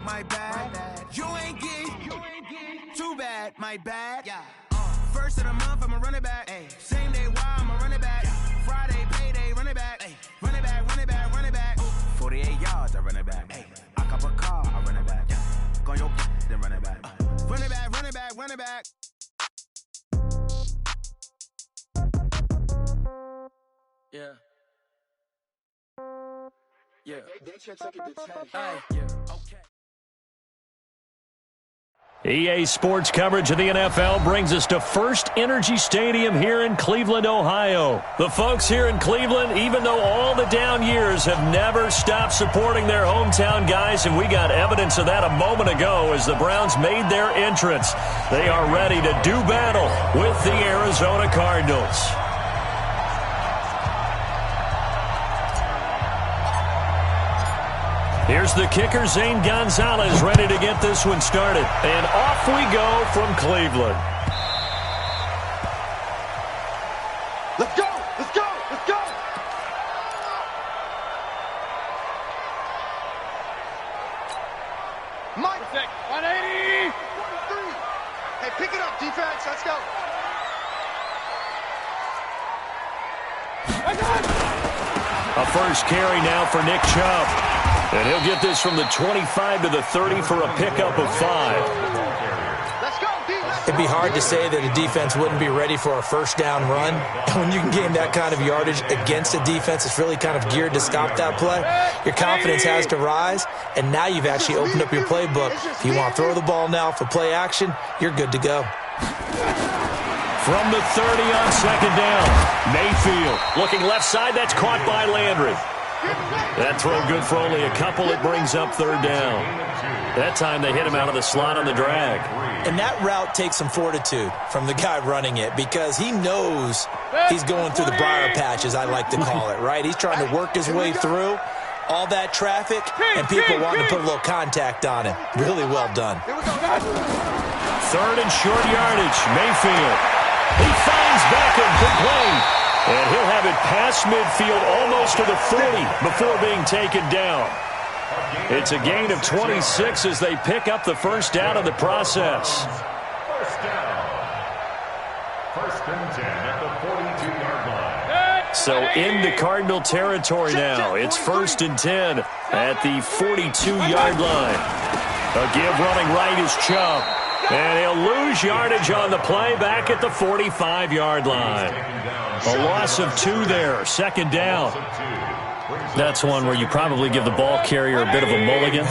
my bad. You ain't get too bad, my bad. First of the month, I'ma run it back. Same day, why I'ma run it back. Friday, payday, run it back. Run it back, run it back, run it back. 48 yards, I run it back. I cop a car, I run it back. Go on your then run it back. Run it back, run it back, run it back. Yeah. Yeah. Okay. EA Sports coverage of the NFL brings us to First Energy Stadium here in Cleveland, Ohio. The folks here in Cleveland, even though all the down years, have never stopped supporting their hometown guys, and we got evidence of that a moment ago as the Browns made their entrance. They are ready to do battle with the Arizona Cardinals. Here's the kicker, Zane Gonzalez, ready to get this one started. And off we go from Cleveland. Let's go! Let's go! Let's go! Mike! 180! 43! Hey, pick it up, defense. Let's go! A first carry now for Nick Chubb. And he'll get this from the 25 to the 30 for a pickup of 5. It'd be hard to say that a defense wouldn't be ready for a first down run. And when you can gain that kind of yardage against a defense that's really kind of geared to stop that play, your confidence has to rise, and now you've actually opened up your playbook. If you want to throw the ball now for play action, you're good to go. From the 30 on second down, Mayfield looking left side. That's caught by Landry. That throw good for only a couple. It brings up third down. That time they hit him out of the slot on the drag. And that route takes some fortitude from the guy running it because he knows he's going through the briar patch, as I like to call it, right? He's trying to work his way through all that traffic, and people wanting to put a little contact on him. Really well done. Third and short yardage, Mayfield. He finds Beckham, complete. And he'll have it past midfield almost to the 40 before being taken down. It's a gain of 26 as they pick up the first down in the process. First down. First and 10 at the 42-yard line. So into Cardinal territory now. It's first and 10 at the 42-yard line. A give running right is Chubb. And he'll lose yardage on the play back at the 45-yard line. A loss of 2 there, second down. That's one where you probably give the ball carrier a bit of a mulligan,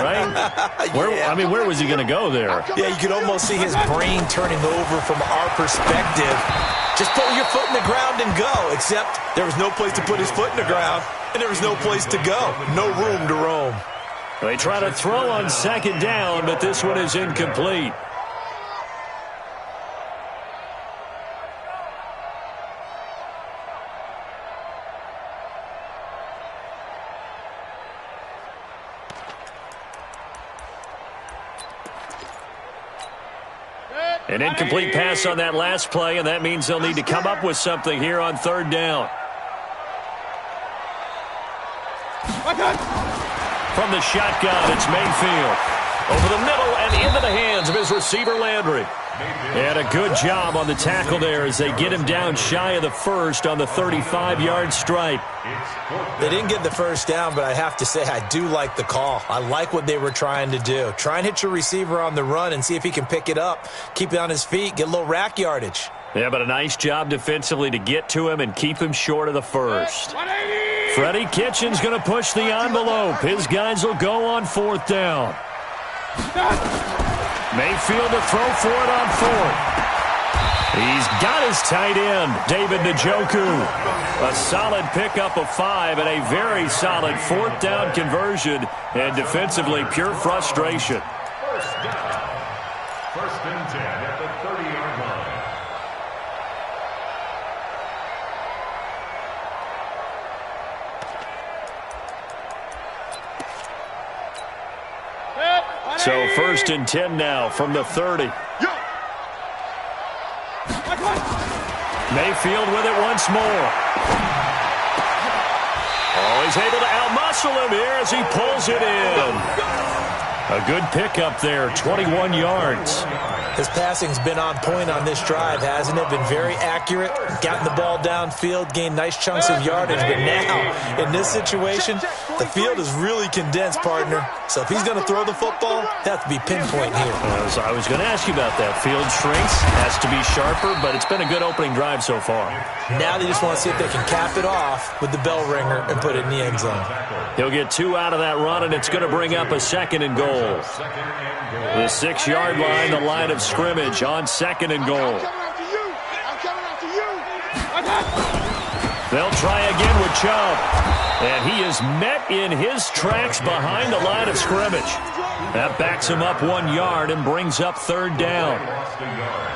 right? Where was he going to go there? Yeah, you could almost see his brain turning over from our perspective. Just put your foot in the ground and go, except there was no place to put his foot in the ground, and there was no place to go. No room to roam. They try to throw on second down, but this one is incomplete. An incomplete pass on that last play, and that means they'll need to come up with something here on third down. From the shotgun, it's Mayfield. Over the middle and into the hands of his receiver, Landry. And a good job on the tackle there as they get him down shy of the first on the 35-yard stripe. They didn't get the first down, but I have to say I do like the call. I like what they were trying to do. Try and hit your receiver on the run and see if he can pick it up, keep it on his feet, get a little rack yardage. Yeah, but a nice job defensively to get to him and keep him short of the first. Freddie Kitchens going to push the envelope. His guys will go on fourth down. Mayfield to throw for it on fourth. He's got his tight end, David Njoku. A solid pickup of 5 and a very solid fourth down conversion, and defensively pure frustration. First down. First and 10 at the 30-yard line. So first and 10 now from the 30. Mayfield with it once more. Oh, he's able to outmuscle him here as he pulls it in. A good pickup there, 21 yards. His passing's been on point on this drive, hasn't it? Been very accurate, gotten the ball downfield, gained nice chunks of yardage. But now, in this situation, the field is really condensed, partner. So if he's going to throw the football, it has to be pinpoint here. I was going to ask you about that. Field shrinks, has to be sharper, but it's been a good opening drive so far. Now they just want to see if they can cap it off with the bell ringer and put it in the end zone. He'll get 2 out of that run, and it's going to bring up a 2nd and goal. The 6-yard line, the line of scrimmage on 2nd and goal. They'll try again with Chubb. And he is met in his tracks behind the line of scrimmage. That backs him up 1 yard and brings up 3rd down.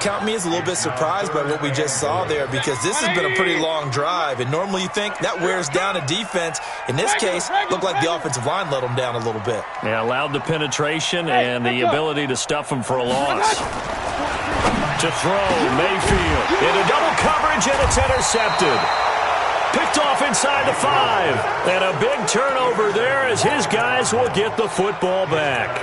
Count me as a little bit surprised by what we just saw there, because this has been a pretty long drive. And normally you think that wears down a defense. In this case, looked like the offensive line let them down a little bit. Yeah, allowed the penetration and the ability to stuff them for a loss. To throw, Mayfield into double coverage, and it's intercepted. Picked off inside the 5. And a big turnover there as his guys will get the football back.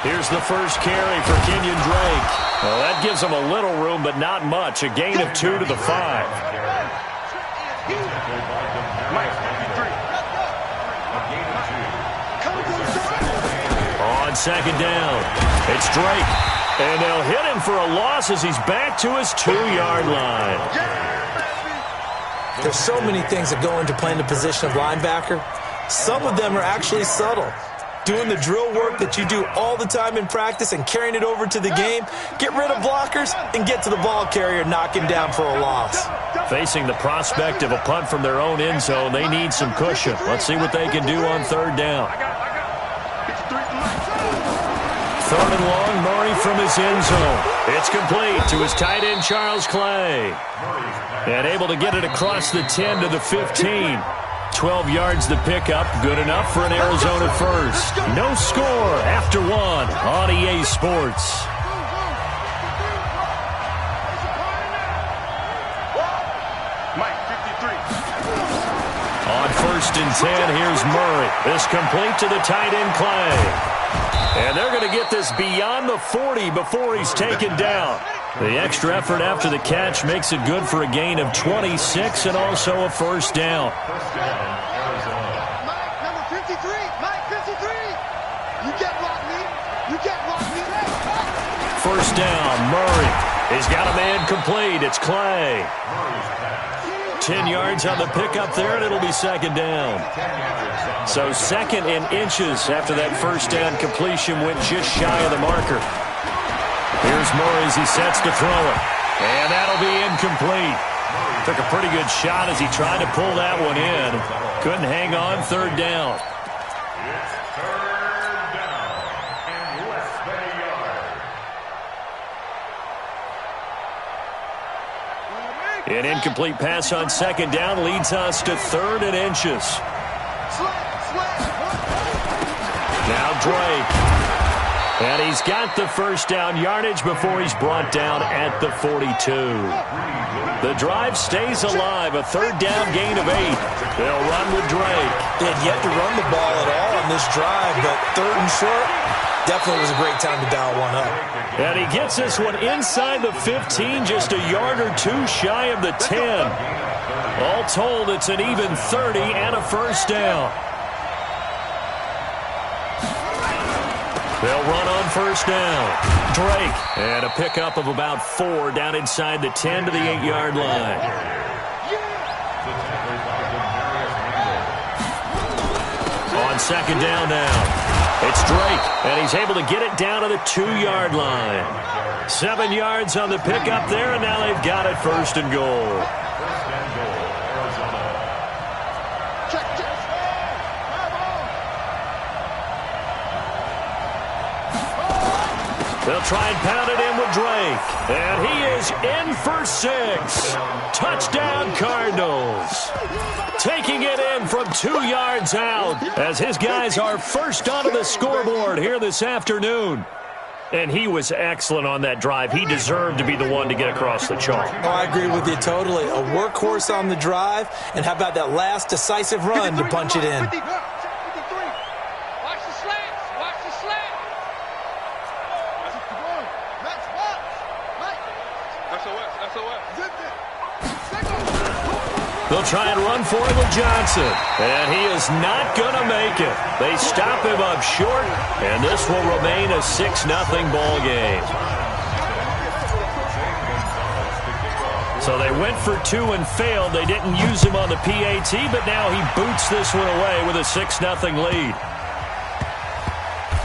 Here's the first carry for Kenyon Drake. Well, that gives him a little room, but not much. A gain of 2 to the 5. On 2nd down, it's Drake. And they'll hit him for a loss as he's back to his 2-yard line. There's so many things that go into playing the position of linebacker. Some of them are actually subtle. Doing the drill work that you do all the time in practice and carrying it over to the game. Get rid of blockers and get to the ball carrier, knock him down for a loss. Facing the prospect of a punt from their own end zone, they need some cushion. Let's see what they can do on 3rd down. 3rd and long, Murray from his end zone. It's complete to his tight end, Charles Clay. And able to get it across the 10 to the 15. 12 yards to pick up, good enough for an Arizona first. No score after 1 on EA Sports. On 1st and 10, here's Murray. This complete to the tight end, Clay. And they're going to get this beyond the 40 before he's taken down. The extra effort after the catch makes it good for a gain of 26 and also a 1st down. Mike, number 53. Mike, 53. You can't block me. You can't block me. 1st down, Murray. He's got a man complete. It's Clay. 10 yards on the pickup there, and it'll be 2nd down. So 2nd and inches after that 1st down completion went just shy of the marker. Here's Murray as he sets to throw it. And that'll be incomplete. Took a pretty good shot as he tried to pull that one in. Couldn't hang on. 3rd down. An incomplete pass on 2nd down leads us to 3rd and inches. Now Drake. And he's got the 1st down yardage before he's brought down at the 42. The drive stays alive. A 3rd down gain of 8. They'll run with Drake. They had yet to run the ball at all on this drive, but 3rd and short, definitely was a great time to dial one up. And he gets this one inside the 15, just a yard or 2 shy of the 10. All told, it's an even 30 and a 1st down. They'll run on 1st down. Drake. And a pickup of about 4 down inside the 10 to the 8-yard line. On 2nd down now. It's Drake. And he's able to get it down to the 2-yard line. 7 yards on the pickup there, and now they've got it 1st and goal. They'll try and pound it in with Drake. And he is in for 6. Touchdown, Cardinals. Taking it in from 2 yards out as his guys are first onto the scoreboard here this afternoon. And he was excellent on that drive. He deserved to be the one to get across the chalk. Oh, I agree with you totally. A workhorse on the drive, and how about that last decisive run to punch it in? Watch the slants. Watch the slants. They'll try and run for it with Johnson. And he is not going to make it. They stop him up short, and this will remain a 6-0 ball game. So they went for 2 and failed. They didn't use him on the PAT, but now he boots this one away with a 6-0 lead.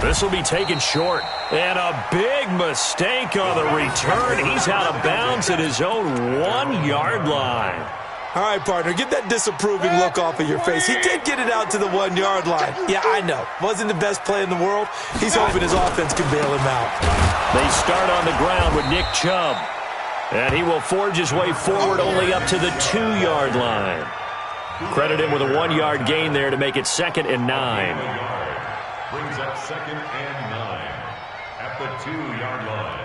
This will be taken short. And a big mistake on the return. He's out of bounds at his own 1-yard line. All right, partner, get that disapproving look off of your face. He did get it out to the 1-yard line. Yeah, I know. Wasn't the best play in the world. He's hoping his offense can bail him out. They start on the ground with Nick Chubb. And he will forge his way forward only up to the 2-yard line. Credit him with a 1-yard gain there to make it 2nd and 9. Brings up 2nd and 9 at the 2-yard line.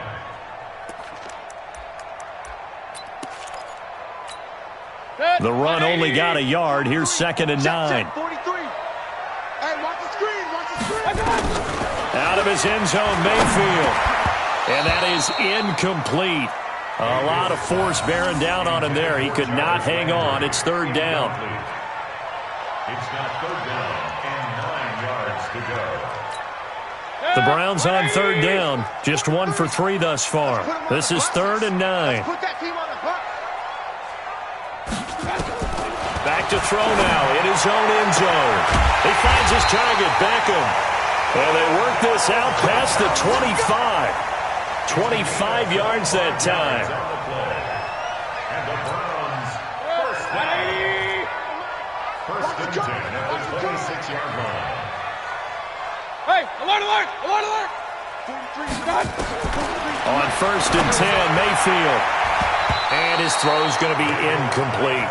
The run only got a yard. Here's 2nd and 9. 43. Hey, watch the screen. Watch the screen. Out of his end zone, Mayfield. And that is incomplete. A lot of force bearing down on him there. He could not hang on. It's 3rd down. It's now 3rd down and 9 yards to go. The Browns on 3rd down. Just 1 for 3 thus far. This is 3rd and 9. Put that team on the box. Back to throw now in his own end zone. He finds his target, Beckham. And they work this out past the 25. 25 yards that time. And the Browns first and 10 at the 26-yard line. Hey, alert, alert, alert, alert. On 1st and 10, Mayfield. And his throw's going to be incomplete.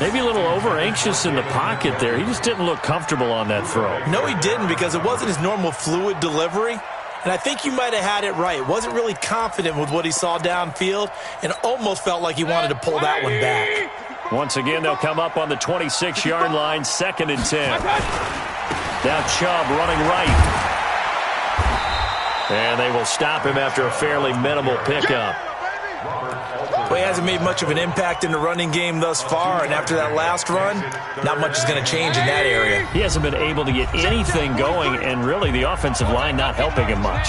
Maybe a little over-anxious in the pocket there. He just didn't look comfortable on that throw. No, he didn't, because it wasn't his normal fluid delivery. And I think you might have had it right. Wasn't really confident with what he saw downfield and almost felt like he wanted to pull that one back. Once again, they'll come up on the 26-yard line, 2nd and 10. Now Chubb running right. And they will stop him after a fairly minimal pickup. Well, he hasn't made much of an impact in the running game thus far, and after that last run, not much is going to change in that area. He hasn't been able to get anything going, and really the offensive line not helping him much.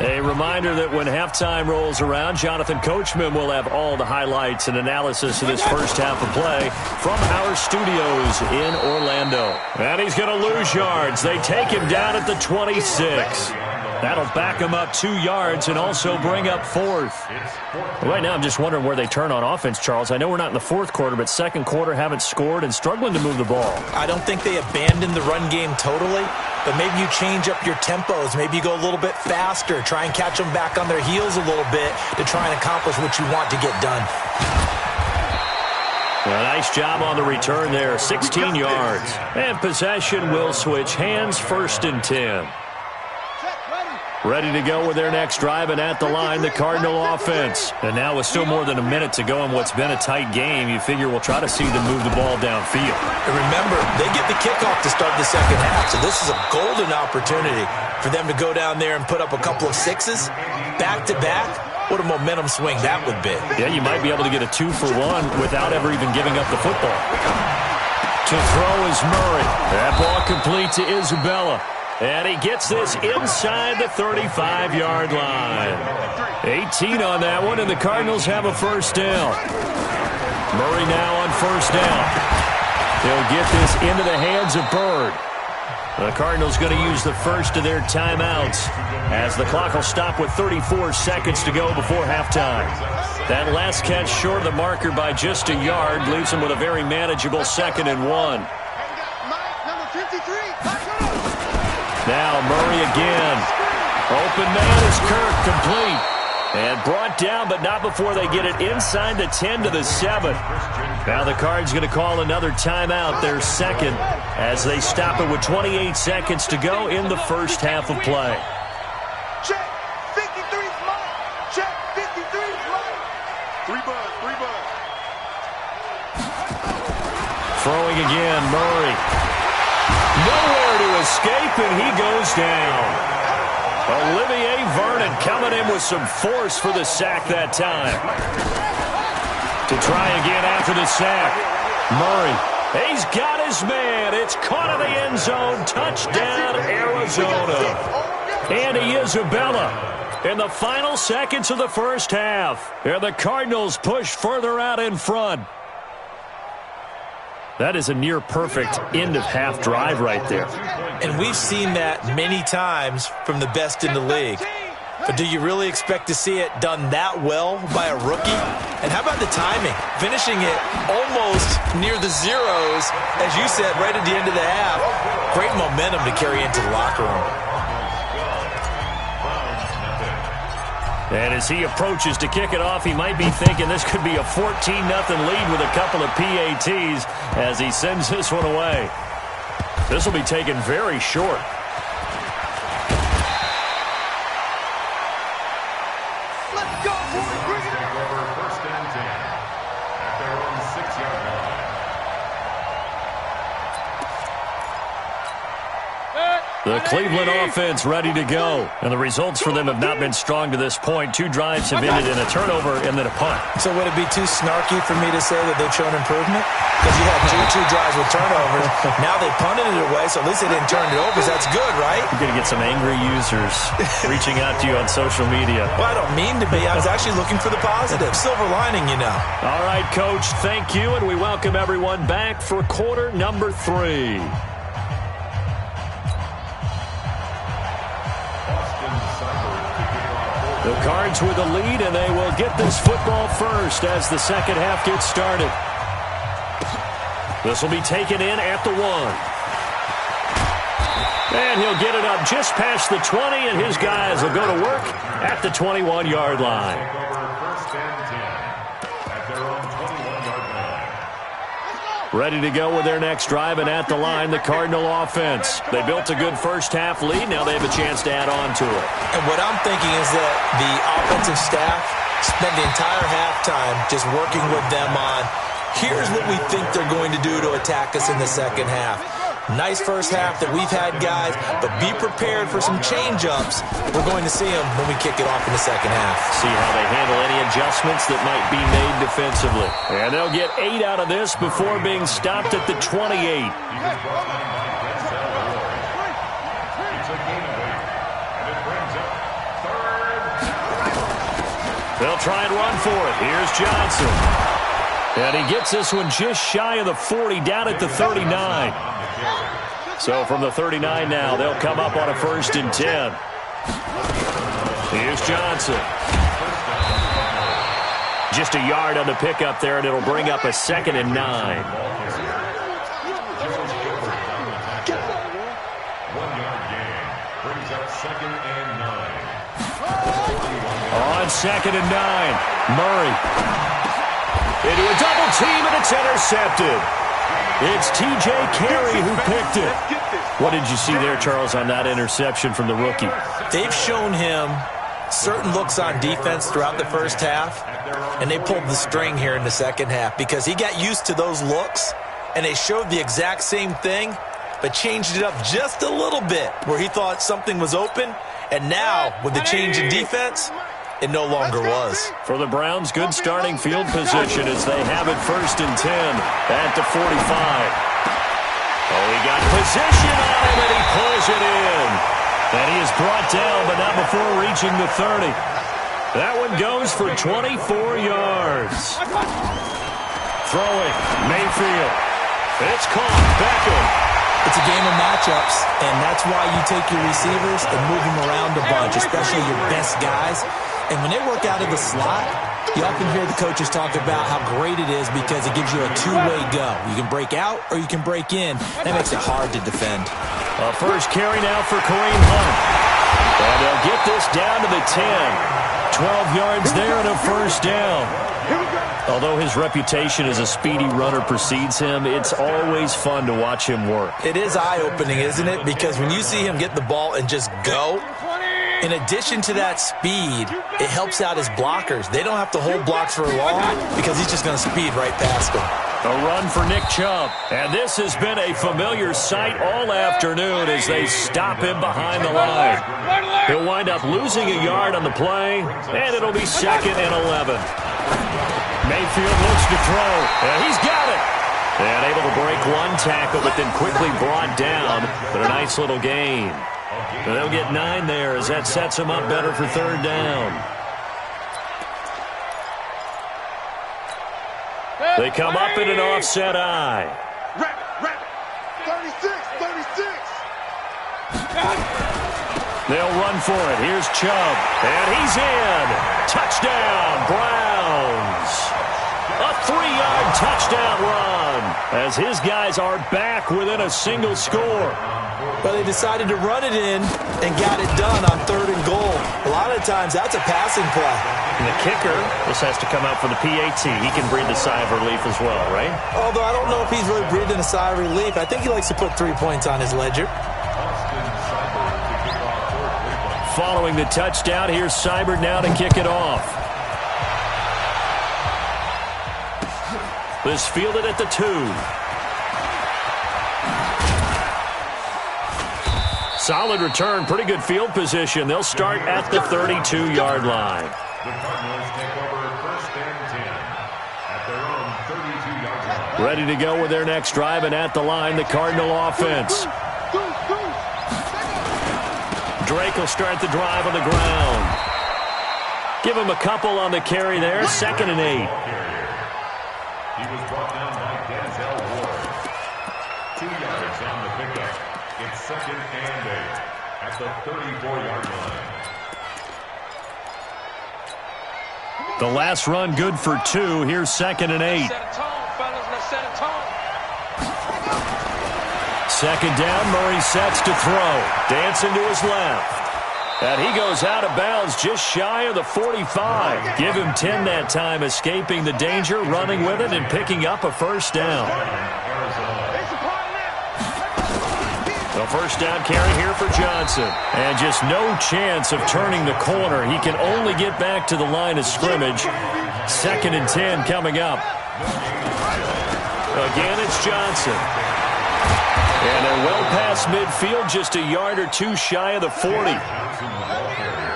A reminder that when halftime rolls around, Jonathan Coachman will have all the highlights and analysis of this first half of play from our studios in Orlando. And he's going to lose yards. They take him down at the 26. That'll back him up 2 yards and also bring up 4th. Right now, I'm just wondering where they turn on offense, Charles. I know we're not in the 4th quarter, but 2nd quarter haven't scored and struggling to move the ball. I don't think they abandoned the run game totally, but maybe you change up your tempos. Maybe you go a little bit faster, try and catch them back on their heels a little bit to try and accomplish what you want to get done. A nice job on the return there, 16 yards. And possession will switch hands, 1st and 10. Ready to go with their next drive, and at the line, the Cardinal offense. And now with still more than a minute to go in what's been a tight game, you figure we'll try to see them move the ball downfield. And remember, they get the kickoff to start the second half, so this is a golden opportunity for them to go down there and put up a couple of 6s back-to-back. What a momentum swing that would be. Yeah, you might be able to get a 2-for-1 without ever even giving up the football. To throw is Murray. That ball complete to Isabella. And he gets this inside the 35-yard line. 18 on that one, and the Cardinals have a 1st down. Murray now on 1st down. They'll get this into the hands of Bird. The Cardinals going to use the first of their timeouts as the clock will stop with 34 seconds to go before halftime. That last catch short of the marker by just a yard leaves them with a very manageable 2nd and 1. Now Murray again. Open man is Kirk, complete. And brought down, but not before they get it inside the 10 to the 7. Now the Cards going to call another timeout, their second, as they stop it with 28 seconds to go in the first half of play. Check. 53's mine. Check. 53's mine. 3 bucks. 3 bucks. Throwing again, Murray. Nowhere to escape, and he goes down. Olivier Vernon coming in with some force for the sack that time. To try again after the sack. Murray, he's got his man. It's caught in the end zone. Touchdown, Arizona. Andy Isabella in the final seconds of the first half. And the Cardinals push further out in front. That is a near-perfect end-of-half drive right there. And we've seen that many times from the best in the league. But do you really expect to see it done that well by a rookie? And how about the timing? Finishing it almost near the zeros, as you said, right at the end of the half. Great momentum to carry into the locker room. And as he approaches to kick it off, he might be thinking this could be a 14-0 lead with a couple of PATs as he sends this one away. This will be taken very short. Let's go, boys. Bring it on. First and 10 at their own 6-yard line. The Cleveland offense ready to go. And the results for them have not been strong to this point. 2 drives have ended in a turnover and then a punt. So would it be too snarky for me to say that they've shown improvement? Because you had two drives with turnovers. Now they punted it away, so at least they didn't turn it over. So that's good, right? You're going to get some angry users reaching out to you on social media. Well, I don't mean to be. I was actually looking for the positive. Silver lining, you know. All right, Coach, thank you, and we welcome everyone back for quarter number 3. The Cards with the lead, and they will get this football first as the second half gets started. This will be taken in at the 1. And he'll get it up just past the 20, and his guys will go to work at the 21-yard line. First and 10 at their own 21-yard line. Ready to go with their next drive, and at the line, the Cardinal offense. They built a good first half lead. Now they have a chance to add on to it. And what I'm thinking is that the offensive staff spent the entire halftime just working with them on, here's what we think they're going to do to attack us in the second half. Nice first half that we've had, guys, but be prepared for some change-ups. We're going to see them when we kick it off in the second half. See how they handle any adjustments that might be made defensively. And they'll get 8 out of this before being stopped at the 28. They'll try and run for it. Here's Johnson. And he gets this one just shy of the 40, down at the 39. So from the 39 now, they'll come up on a 1st and 10. Here's Johnson. Just a yard on the pickup there, and it'll bring up a 2nd and 9. 1-yard gain brings up 2nd and 9. On 2nd and 9, Murray. Into a double team, and it's intercepted. It's T.J. Carey who picked it. What did you see there, Charles, on that interception from the rookie? They've shown him certain looks on defense throughout the first half, and they pulled the string here in the second half because he got used to those looks, and they showed the exact same thing, but changed it up just a little bit where he thought something was open, and now with the change in defense, it no longer was. For the Browns, good starting field position as they have it 1st and 10 at the 45. Oh, he got position on him, and he pulls it in. And he is brought down, but not before reaching the 30. That one goes for 24 yards. Throwing, Mayfield. It's caught. Beckham. It's a game of matchups, and that's why you take your receivers and move them around a bunch, especially your best guys. And when they work out of the slot, you often hear the coaches talk about how great it is because it gives you a two-way go. You can break out or you can break in. That makes it hard to defend. A first carry now for Kareem Hunt. And they'll get this down to the 10. 12 yards there and a first down. Although his reputation as a speedy runner precedes him, it's always fun to watch him work. It is eye-opening, isn't it? Because when you see him get the ball and just go, in addition to that speed, it helps out his blockers. They don't have to hold blocks for long because he's just going to speed right past them. A run for Nick Chubb. And this has been a familiar sight all afternoon as they stop him behind the line. He'll wind up losing a yard on the play, and it'll be 2nd and 11. Mayfield looks to throw, and he's got it. And able to break one tackle, but then quickly brought down. But a nice little gain. And they'll get 9 there as that sets them up better for 3rd down. They come up in an offset eye. 36, 36. They'll run for it. Here's Chubb, and he's in. Touchdown, Browns. A 3-yard touchdown run as his guys are back within a single score. Well, they decided to run it in and got it done on 3rd and goal. A lot of times, that's a passing play. And the kicker, this has to come out for the PAT. He can breathe a sigh of relief as well, right? Although I don't know if he's really breathing a sigh of relief. I think he likes to put 3 points on his ledger. Following the touchdown, here's Seibert now to kick it off. This fielded at the 2. Solid return, pretty good field position. They'll start at the 32-yard line. The Cardinals take over 1st and 10 at their own 32-yard line. Ready to go with their next drive, and at the line, the Cardinal offense. Drake will start the drive on the ground. Give him a couple on the carry there. 2nd and 8. He was brought down by Denzel Ward. 2 yards on the pickup. It's 2nd and 8 at the 34-yard line. The last run good for 2. Here's 2nd and 8. Second down, Murray sets to throw. Dancing to his left. And he goes out of bounds just shy of the 45. Give him 10 that time, escaping the danger, running with it, and picking up a first down. The first down carry here for Johnson. And just no chance of turning the corner. He can only get back to the line of scrimmage. 2nd and 10 coming up. Again, it's Johnson. And they're well past midfield, just a yard or 2 shy of the 40.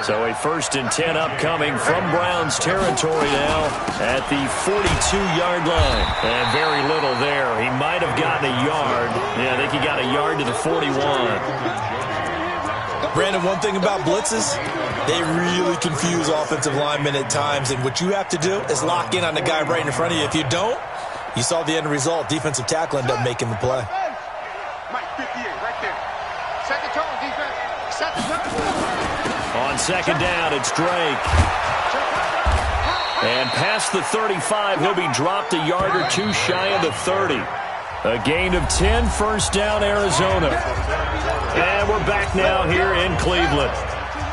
So a 1st and 10 upcoming from Browns territory now at the 42-yard line. And very little there. He might have gotten a yard. Yeah, I think he got a yard to the 41. Brandon, one thing about blitzes, they really confuse offensive linemen at times. And what you have to do is lock in on the guy right in front of you. If you don't, you saw the end result. Defensive tackle ended up making the play. On 2nd down, it's Drake. And past the 35, he'll be dropped a yard or 2 shy of the 30. A gain of 10, 1st down, Arizona. And we're back now here in Cleveland.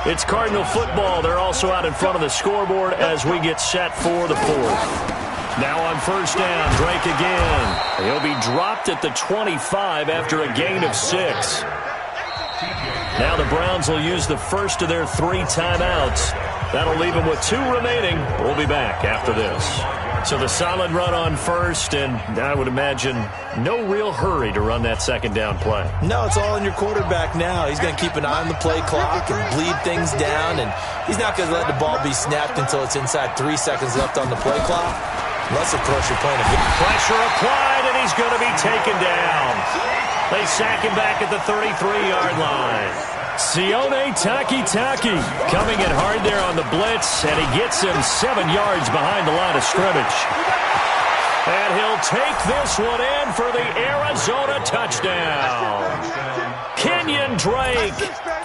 It's Cardinal football. They're also out in front of the scoreboard as we get set for the 4th. Now on 1st down, Drake again. He'll be dropped at the 25 after a gain of 6. Now the Browns will use the first of their 3 timeouts. That'll leave them with 2 remaining. We'll be back after this. So the solid run on 1st, and I would imagine no real hurry to run that 2nd down play. No, it's all in your quarterback now. He's going to keep an eye on the play clock and bleed things down, and he's not going to let the ball be snapped until it's inside 3 seconds left on the play clock. Unless, of course, you're playing a good pressure applied, and he's going to be taken down. They sack him back at the 33-yard line. Sione Takitaki coming in hard there on the blitz, and he gets him 7 yards behind the line of scrimmage. And he'll take this one in for the Arizona touchdown. Kenyon Drake,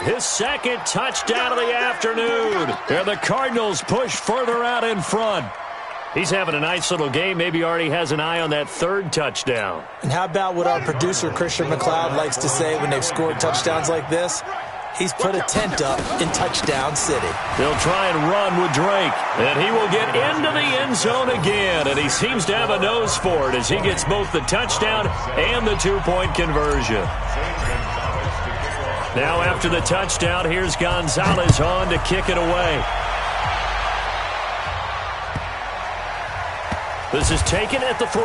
his second touchdown of the afternoon. And the Cardinals push further out in front. He's having a nice little game. Maybe already has an eye on that third touchdown. And how about what our producer, Christian McLeod, likes to say when they've scored touchdowns like this? He's put a tent up in Touchdown City. They'll try and run with Drake. And he will get into the end zone again. And he seems to have a nose for it as he gets both the touchdown and the two-point conversion. Now after the touchdown, here's Gonzalez on to kick it away. This is taken at the 3.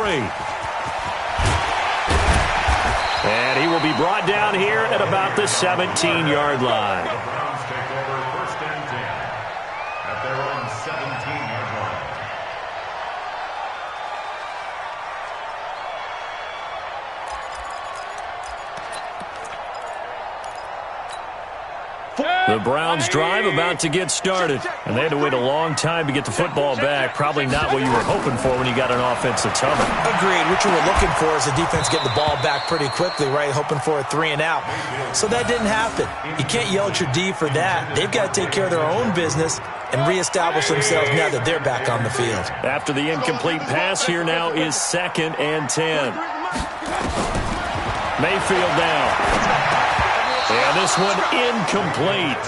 And he will be brought down here at about the 17-yard line. The Browns take over 1st and 10 at their own 17-yard line. The Browns drive about to get started. And they had to wait a long time to get the football back. Probably not what you were hoping for when you got an offense that's humming. Agreed. What you were looking for is the defense getting the ball back pretty quickly, right? Hoping for a 3 and out. So that didn't happen. You can't yell at your D for that. They've got to take care of their own business and reestablish themselves now that they're back on the field. After the incomplete pass, here now is 2nd and 10. Mayfield now. And this one incomplete.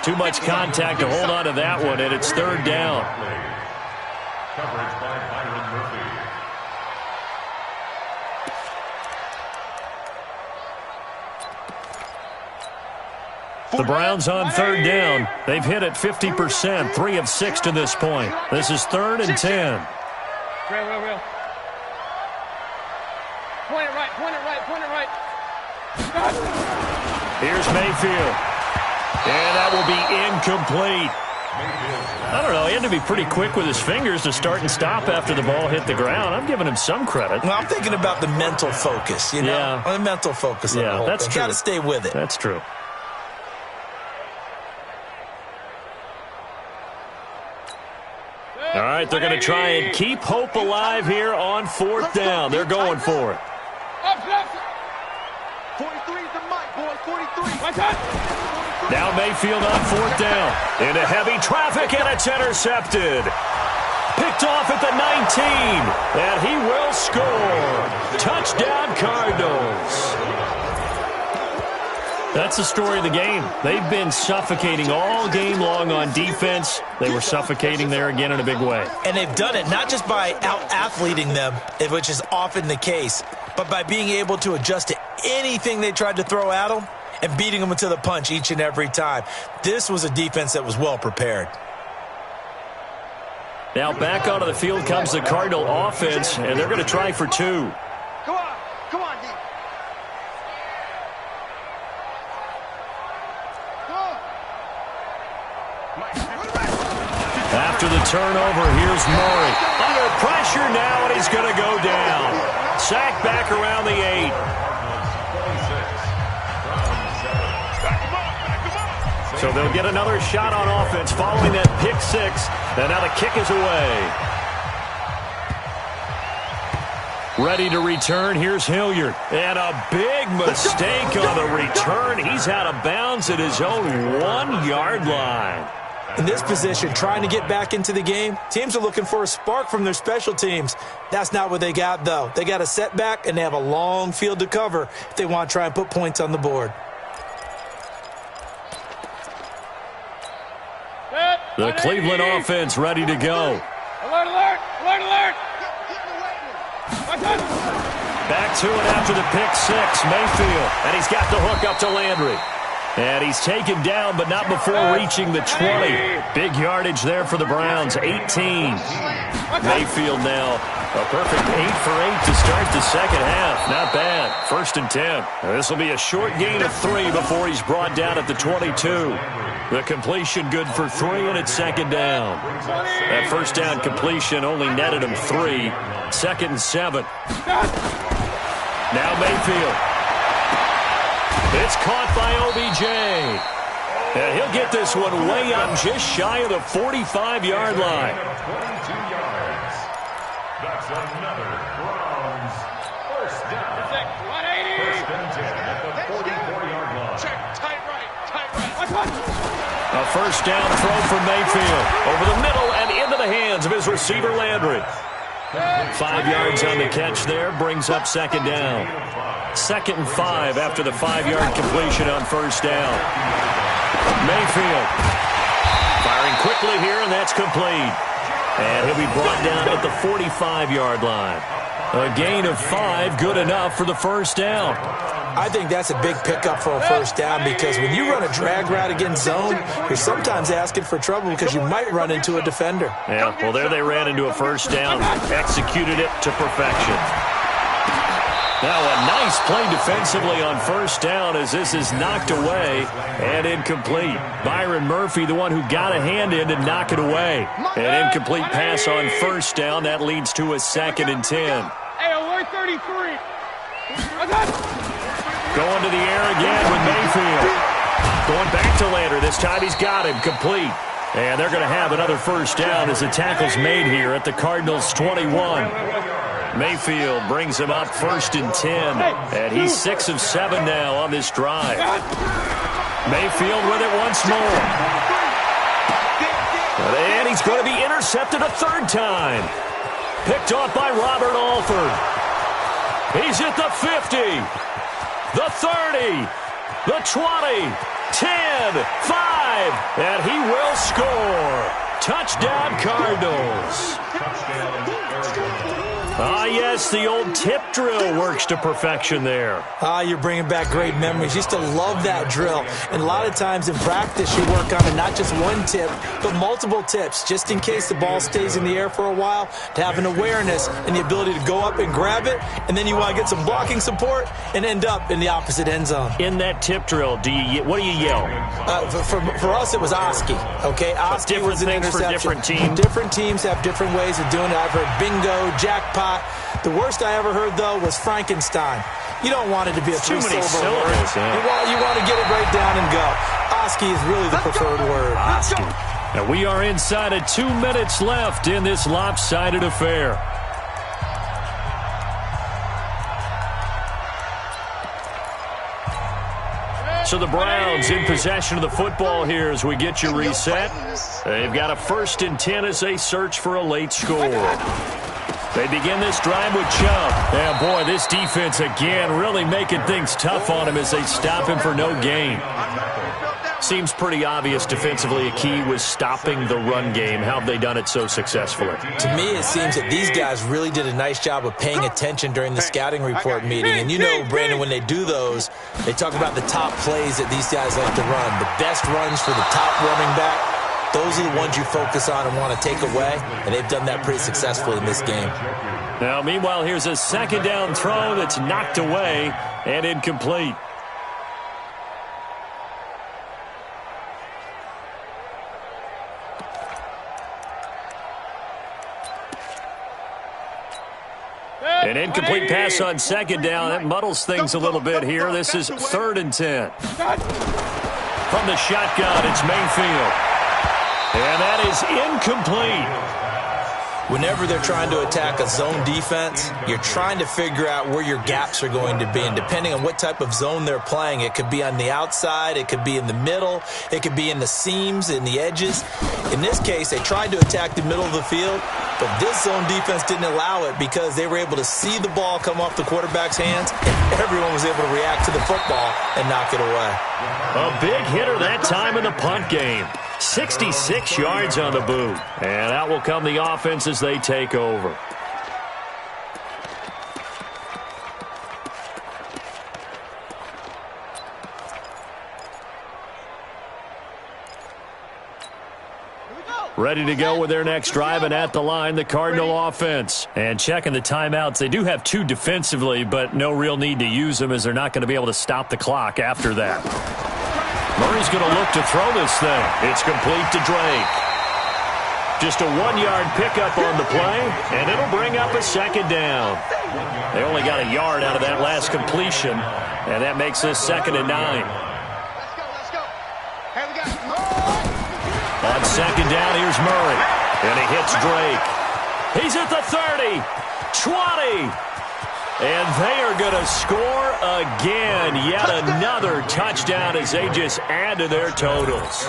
Too much contact to hold on to that one, and it's 3rd down. Coverage by Byron Murphy. The Browns on 3rd down. They've hit it 50%, 3 of 6 to this point. This is 3rd and 10. Real. Point it right. Here's Mayfield. And that will be incomplete. I don't know. He had to be pretty quick with his fingers to start and stop after the ball hit the ground. I'm giving him some credit. Well, I'm thinking about the mental focus, you know? Yeah. The mental focus on the whole that's thing. true. Got to stay with it. That's true. All right, they're going to try and keep hope alive here on 4th down. They're going for it. 43 is the mic, boy. 43. Now Mayfield on 4th down. Into heavy traffic, and it's intercepted. Picked off at the 19. And he will score. Touchdown, Cardinals. That's the story of the game. They've been suffocating all game long on defense. They were suffocating there again in a big way. And they've done it not just by out-athleting them, which is often the case, but by being able to adjust to anything they tried to throw at them and beating them to the punch each and every time. This was a defense that was well prepared. Now back onto the field comes the Cardinal offense, and they're going to try for 2. Come on, D. After the turnover, here's Murray. Under pressure now, and he's going to go down. Sacked back around the 8. So they'll get another shot on offense following that pick 6. And now the kick is away. Ready to return, here's Hilliard. And a big mistake on the return. He's out of bounds at his own 1-yard line. In this position, trying to get back into the game, teams are looking for a spark from their special teams. That's not what they got, though. They got a setback, and they have a long field to cover if they want to try and put points on the board. The Cleveland offense ready to go. Alert! Back to it after the pick 6, Mayfield. And he's got the hook up to Landry. And he's taken down, but not before reaching the 20. Big yardage there for the Browns, 18. Mayfield now, a perfect 8 for 8 to start the second half. Not bad. 1st and 10. This will be a short gain of 3 before he's brought down at the 22. The completion good for 3, and it's 2nd down. That 1st down completion only netted him 3. 2nd and 7. Now Mayfield. It's caught by OBJ. And he'll get this one way up just shy of the 45-yard line. That's another Browns first down. 180. First and 10 at the 44-yard line. Check, tight right, tight right. A first down throw from Mayfield. Over the middle and into the hands of his receiver, Landry. 5 yards on the catch there, brings up second down. 2nd and 5 after the 5-yard completion on first down. Mayfield firing quickly here, and that's complete. And he'll be brought down at the 45-yard line. A gain of 5, good enough for the first down. I think that's a big pickup for a first down because when you run a drag route against zone, you're sometimes asking for trouble because you might run into a defender. Yeah, well, there they ran into a first down, executed it to perfection. Now a nice play defensively on first down as this is knocked away and incomplete. Byron Murphy, the one who got a hand in to knock it away. An incomplete pass on first down. That leads to a 2nd and 10. Hey, 133. I got it. Going to the air again with Mayfield. Going back to Lander. This time he's got him complete. And they're going to have another first down as the tackle's made here at the Cardinals' 21. Mayfield brings him up 1st and 10. And he's 6 of 7 now on this drive. Mayfield with it once more. And he's going to be intercepted a 3rd time. Picked off by Robert Alford. He's at the 50. The 30, the 20, 10, 5, and he will score. Touchdown, Cardinals. Ah, yes, the old tip drill works to perfection there. You're bringing back great memories. Used to love that drill. And a lot of times in practice, you work on it, not just one tip, but multiple tips, just in case the ball stays in the air for a while, to have an awareness and the ability to go up and grab it, and then you want to get some blocking support and end up in the opposite end zone. In that tip drill, what do you yell? For us, it was Oski. Okay, Oski was an interception. For different teams. Different teams have different ways of doing it. I've heard bingo, jackpot. The worst I ever heard, though, was Frankenstein. You don't want it to be a too many syllable word. Yeah. You want to get it right down and go. Oski is really the preferred word. Oski. And we are inside of 2 minutes left in this lopsided affair. So the Browns in possession of the football here as we get you reset. They've got a 1st and 10 as they search for a late score. They begin this drive with Chubb. And boy, this defense again really making things tough on him as they stop him for no gain. Seems pretty obvious defensively a key was stopping the run game. How have they done it so successfully? To me, it seems that these guys really did a nice job of paying attention during the scouting report meeting. And you know, Brandon, when they do those, they talk about the top plays that these guys like to run. The best runs for the top running back. Those are the ones you focus on and want to take away, and they've done that pretty successfully in this game. Now, meanwhile, here's a 2nd down throw that's knocked away and incomplete. An incomplete pass on 2nd down. That muddles things a little bit here. This is 3rd and 10. From the shotgun, it's Mayfield. And that is incomplete. Whenever they're trying to attack a zone defense, you're trying to figure out where your gaps are going to be. And depending on what type of zone they're playing, it could be on the outside, it could be in the middle, it could be in the seams, in the edges. In this case, they tried to attack the middle of the field, but this zone defense didn't allow it because they were able to see the ball come off the quarterback's hands, and everyone was able to react to the football and knock it away. A big hitter that time in the punt game. 66 yards on the boot. And out will come the offense as they take over. Ready to go with their next drive, and at the line, the Cardinal offense. And checking the timeouts, they do have 2 defensively, but no real need to use them as they're not going to be able to stop the clock after that. Murray's going to look to throw this thing. It's complete to Drake. Just a 1-yard pickup on the play, and it'll bring up a 2nd down. They only got a yard out of that last completion, and that makes this 2nd and 9. Let's go. Hey, we got On 2nd down, here's Murray, and he hits Drake. He's at the 30, 20. And they are going to score again. Yet another touchdown as they just add to their totals.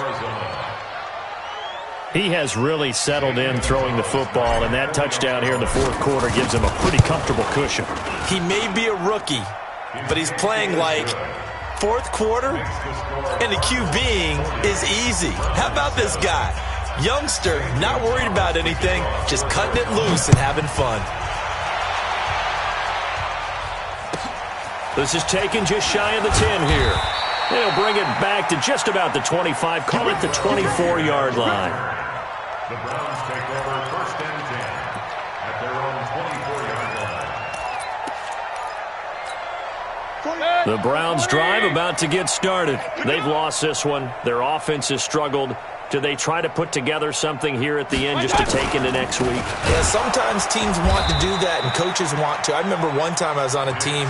He has really settled in throwing the football, and that touchdown here in the fourth quarter gives him a pretty comfortable cushion. He may be a rookie, but he's playing like fourth quarter, and the QBing is easy. How about this guy? Youngster, not worried about anything, just cutting it loose and having fun. This is taken just shy of the 10 here. They'll bring it back to just about the 25, call it the 24-yard line. The Browns take over first and 10 at their own 24-yard line. The Browns drive about to get started. They've lost this one. Their offense has struggled. Do they try to put together something here at the end just to take into next week? Yeah, sometimes teams want to do that and coaches want to. I remember one time I was on a team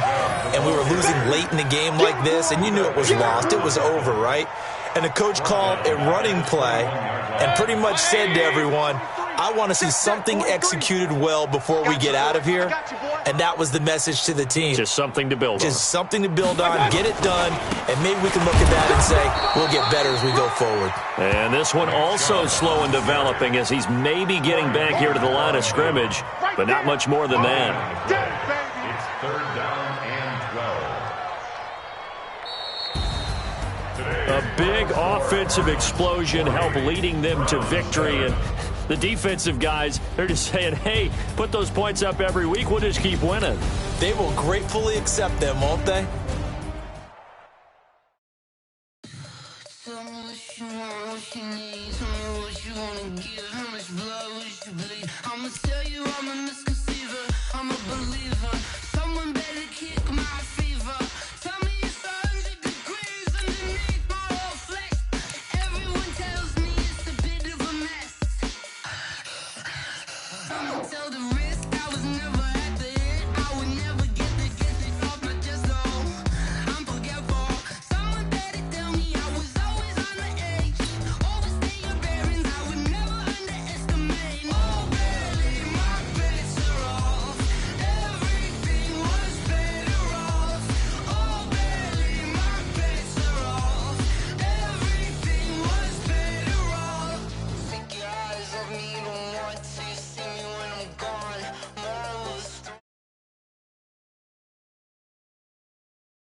and we were losing late in the game like this, and you knew it was lost. It was over, right? And the coach called a running play and pretty much said to everyone, I want to see something executed well before we get out of here. And that was the message to the team. Just something to build on. Just something to build on, get it done, and maybe we can look at that and say, we'll get better as we go forward. And this one also slow in developing as he's maybe getting back here to the line of scrimmage, but not much more than that. It's third down and 12. A big offensive explosion helped leading them to victory, and the defensive guys, they're just saying, hey, put those points up every week, we'll just keep winning. They will gratefully accept them, won't they?